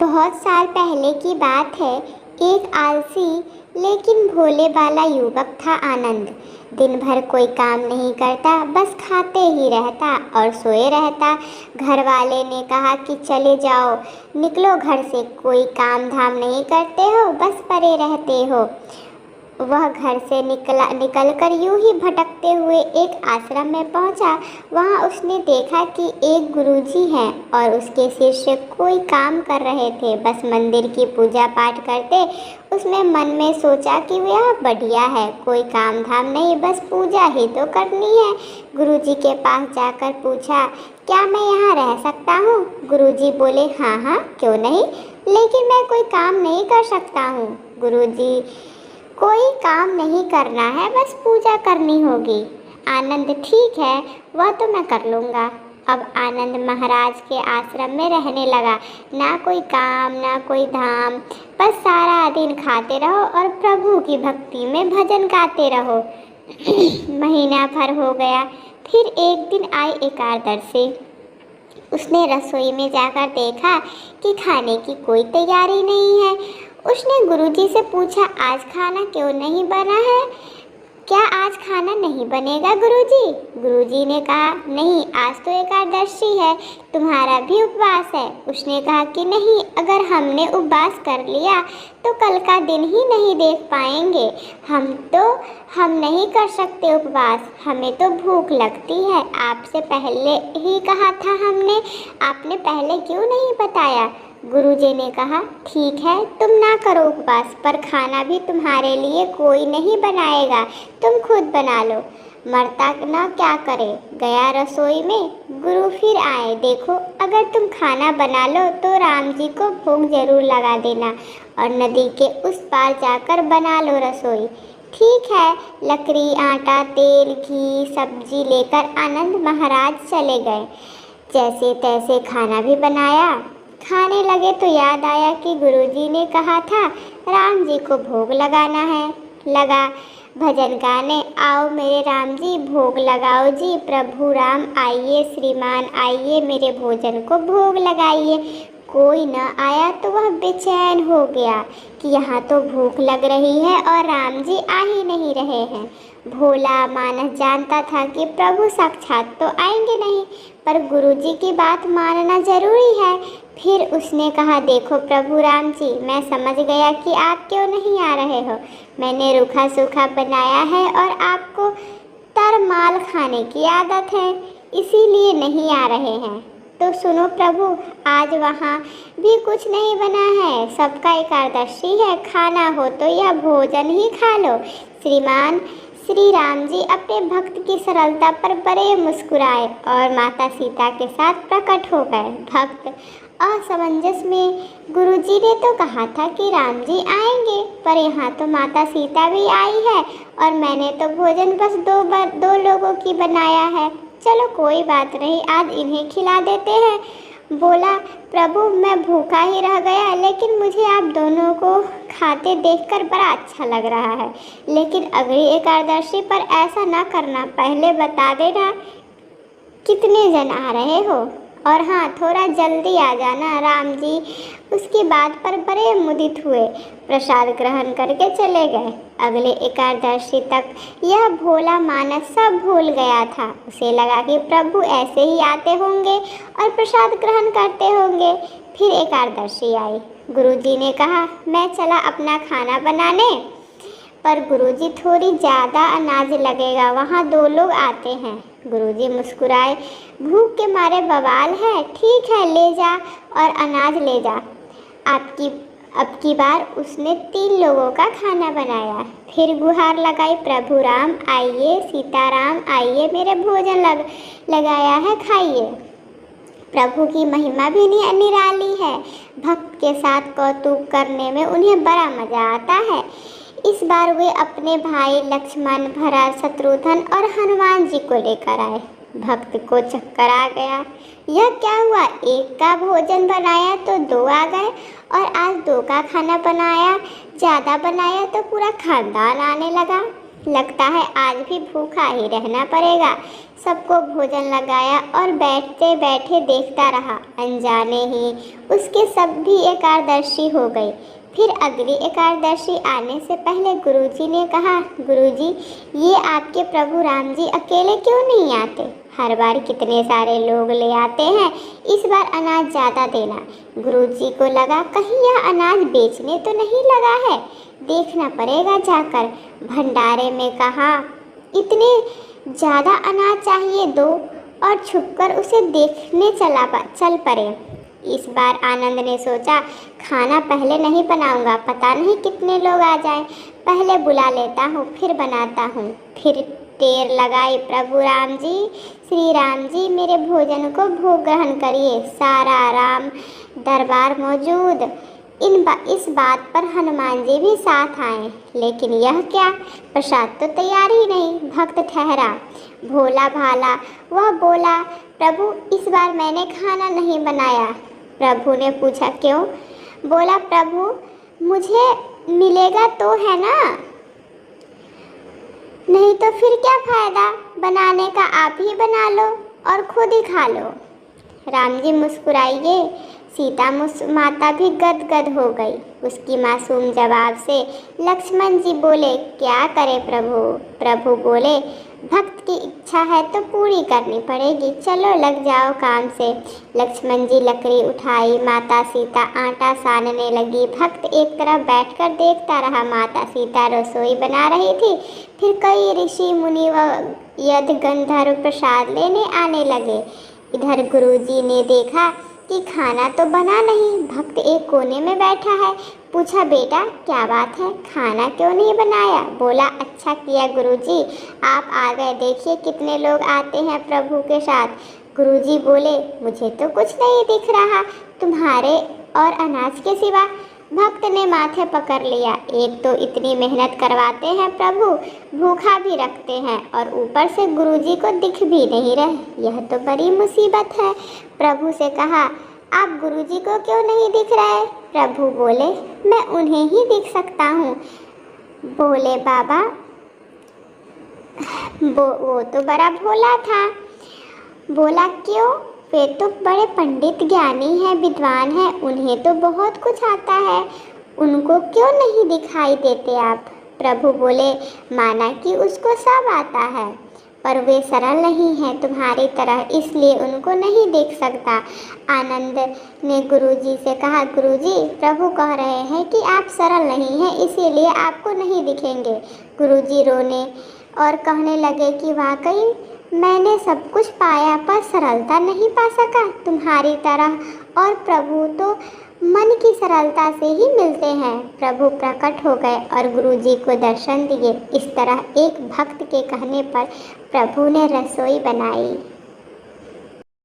बहुत साल पहले की बात है। एक आलसी लेकिन भोले भाला युवक था आनंद। दिन भर कोई काम नहीं करता, बस खाते ही रहता और सोए रहता। घर वाले ने कहा कि चले जाओ, निकलो घर से, कोई काम धाम नहीं करते हो, बस पड़े रहते हो। वह घर से निकलकर यूं ही भटकते हुए एक आश्रम में पहुंचा। वहां उसने देखा कि एक गुरुजी हैं और उसके शिष्य कोई काम कर रहे थे, बस मंदिर की पूजा पाठ करते। उसने मन में सोचा कि यह बढ़िया है, कोई काम धाम नहीं, बस पूजा ही तो करनी है। गुरुजी के पास जाकर पूछा, क्या मैं यहाँ रह सकता हूँ? गुरुजी बोले, हाँ हाँ, क्यों नहीं, लेकिन मैं कोई काम नहीं कर सकता हूँ। गुरुजी, कोई काम नहीं करना है, बस पूजा करनी होगी। आनंद, ठीक है, वह तो मैं कर लूँगा। अब आनंद महाराज के आश्रम में रहने लगा। ना कोई काम, ना कोई धाम, बस सारा दिन खाते रहो और प्रभु की भक्ति में भजन गाते रहो। महीना भर हो गया। फिर एक दिन आई एकादशी। उसने रसोई में जाकर देखा कि खाने की कोई तैयारी नहीं है। उसने गुरुजी से पूछा, आज खाना क्यों नहीं बना है? क्या आज खाना नहीं बनेगा गुरुजी? गुरुजी ने कहा, नहीं, आज तो एकादशी है, तुम्हारा भी उपवास है। उसने कहा कि नहीं, अगर हमने उपवास कर लिया तो कल का दिन ही नहीं देख पाएंगे। हम नहीं कर सकते उपवास, हमें तो भूख लगती है। आपसे पहले ही कहा था हमने, आपने पहले क्यों नहीं बताया? गुरुजी ने कहा, ठीक है, तुम ना करो उपवास, पर खाना भी तुम्हारे लिए कोई नहीं बनाएगा, तुम खुद बना लो। मरता ना क्या करे, गया रसोई में। गुरु फिर आए, देखो, अगर तुम खाना बना लो तो राम जी को भोग जरूर लगा देना और नदी के उस पार जाकर बना लो रसोई। ठीक है। लकड़ी, आटा, तेल, घी, सब्जी लेकर आनंद महाराज चले गए। जैसे तैसे खाना भी बनाया। खाने लगे तो याद आया कि गुरुजी ने कहा था राम जी को भोग लगाना है। लगा भजन गाने, आओ मेरे राम जी, भोग लगाओ जी, प्रभु राम आइए, श्रीमान आइए, मेरे भोजन को भोग लगाइए। कोई न आया तो वह बेचैन हो गया कि यहाँ तो भूख लग रही है और राम जी आ ही नहीं रहे हैं। भोला मानस जानता था कि प्रभु साक्षात तो आएंगे नहीं, पर गुरुजी की बात मानना जरूरी है। फिर उसने कहा, देखो प्रभु राम जी, मैं समझ गया कि आप क्यों नहीं आ रहे हो। मैंने रूखा सूखा बनाया है और आपको तरमाल खाने की आदत है, इसीलिए नहीं आ रहे हैं। तो सुनो प्रभु, आज वहाँ भी कुछ नहीं बना है, सबका एकादशी है, खाना हो तो यह भोजन ही खा लो। श्रीमान श्री राम जी अपने भक्त की सरलता पर बड़े मुस्कुराए और माता सीता के साथ प्रकट हो गए। भक्त असमंजस में, गुरुजी ने तो कहा था कि राम जी आएंगे, पर यहाँ तो माता सीता भी आई है और मैंने तो भोजन बस दो लोगों की बनाया है। चलो कोई बात नहीं, आज इन्हें खिला देते हैं। बोला, प्रभु मैं भूखा ही रह गया, लेकिन मुझे आप दोनों को खाते देखकर बड़ा अच्छा लग रहा है, लेकिन अगली एकादशी पर ऐसा ना करना, पहले बता देना कितने जन आ रहे हो, और हाँ, थोड़ा जल्दी आ जाना। राम जी उसकी बात पर बड़े मुदित हुए, प्रसाद ग्रहण करके चले गए। अगले एकादशी तक यह भोला मानस सब भूल गया था। उसे लगा कि प्रभु ऐसे ही आते होंगे और प्रसाद ग्रहण करते होंगे। फिर एकादशी आई। गुरुजी ने कहा, मैं चला अपना खाना बनाने। पर गुरुजी, थोड़ी ज़्यादा अनाज लगेगा, वहाँ 2 लोग आते हैं। गुरुजी मुस्कुराए, भूख के मारे बवाल है, ठीक है, ले जा और अनाज ले जा। अब की बार उसने 3 लोगों का खाना बनाया। फिर गुहार लगाई, प्रभु राम आइए, सीताराम आइए, मेरे भोजन लगाया है, खाइए। प्रभु की महिमा भी निराली है। भक्त के साथ कौतुक करने में उन्हें बड़ा मज़ा आता है। इस बार वे अपने भाई लक्ष्मण, भरत, शत्रुघ्न और हनुमान जी को लेकर आए। भक्त को चक्कर आ गया। यह क्या हुआ, एक का भोजन बनाया तो 2 आ गए, और आज 2 का खाना बनाया, ज़्यादा बनाया तो पूरा खानदान आने लगा। लगता है आज भी भूखा ही रहना पड़ेगा। सबको भोजन लगाया और बैठते बैठे देखता रहा। अनजाने ही उसके सब भी एकादशी हो गई। फिर अगली एकादशी आने से पहले गुरुजी ने कहा, गुरुजी ये आपके प्रभु राम जी अकेले क्यों नहीं आते? हर बार कितने सारे लोग ले आते हैं, इस बार अनाज ज़्यादा देना। गुरुजी को लगा कहीं यह अनाज बेचने तो नहीं लगा है, देखना पड़ेगा जाकर। भंडारे में कहा, इतने ज़्यादा अनाज चाहिए दो, और छुपकर उसे देखने चल पड़े। इस बार आनंद ने सोचा, खाना पहले नहीं बनाऊंगा, पता नहीं कितने लोग आ जाएं। पहले बुला लेता हूँ, फिर बनाता हूँ। फिर टेर लगाई, प्रभु राम जी, श्री राम जी मेरे भोजन को भोग ग्रहण करिए। सारा राम दरबार मौजूद। इस बात पर हनुमान जी भी साथ आए। लेकिन यह क्या, प्रसाद तो तैयार ही नहीं। भक्त ठहरा, भोला भाला। वह बोला, प्रभु इस बार मैंने खाना नहीं बनाया। प्रभु ने पूछा, क्यों? बोला, प्रभु मुझे मिलेगा तो है ना, नहीं तो फिर क्या फायदा? बनाने का आप ही बना लो और खुद ही खा लो। राम जी मुस्कुराइए। सीता माता भी गदगद हो गई उसकी मासूम जवाब से। लक्ष्मण जी बोले, क्या करे प्रभु? प्रभु बोले, भक्त की इच्छा है तो पूरी करनी पड़ेगी, चलो लग जाओ काम से। लक्ष्मण जी लकड़ी उठाई, माता सीता आटा सानने लगी। भक्त एक तरफ बैठकर देखता रहा। माता सीता रसोई बना रही थी। फिर कई ऋषि मुनि व यद गंधर्व प्रसाद लेने आने लगे। इधर गुरुजी ने देखा कि खाना तो बना नहीं, भक्त एक कोने में बैठा है। पूछा, बेटा क्या बात है, खाना क्यों नहीं बनाया? बोला, अच्छा किया गुरुजी आप आ गए, देखिए कितने लोग आते हैं प्रभु के साथ। गुरुजी बोले, मुझे तो कुछ नहीं दिख रहा तुम्हारे और अनाज के सिवा। भक्त ने माथे पकड़ लिया, एक तो इतनी मेहनत करवाते हैं प्रभु, भूखा भी रखते हैं और ऊपर से गुरुजी को दिख भी नहीं रहे, यह तो बड़ी मुसीबत है। प्रभु से कहा, आप गुरुजी को क्यों नहीं दिख रहे? प्रभु बोले, मैं उन्हें ही दिख सकता हूँ। बोले, बाबा वो तो बड़ा भोला था। बोला, क्यों? वे तो बड़े पंडित ज्ञानी हैं, विद्वान हैं, उन्हें तो बहुत कुछ आता है, उनको क्यों नहीं दिखाई देते आप? प्रभु बोले, माना कि उसको सब आता है, पर वे सरल नहीं हैं तुम्हारी तरह, इसलिए उनको नहीं देख सकता। आनंद ने गुरुजी से कहा, गुरुजी प्रभु कह रहे हैं कि आप सरल नहीं हैं, इसीलिए आपको नहीं दिखेंगे। गुरुजी रोने और कहने लगे कि वाकई मैंने सब कुछ पाया पर सरलता नहीं पा सका तुम्हारी तरह, और प्रभु तो मन की सरलता से ही मिलते हैं। प्रभु प्रकट हो गए और गुरुजी को दर्शन दिए। इस तरह एक भक्त के कहने पर प्रभु ने रसोई बनाई।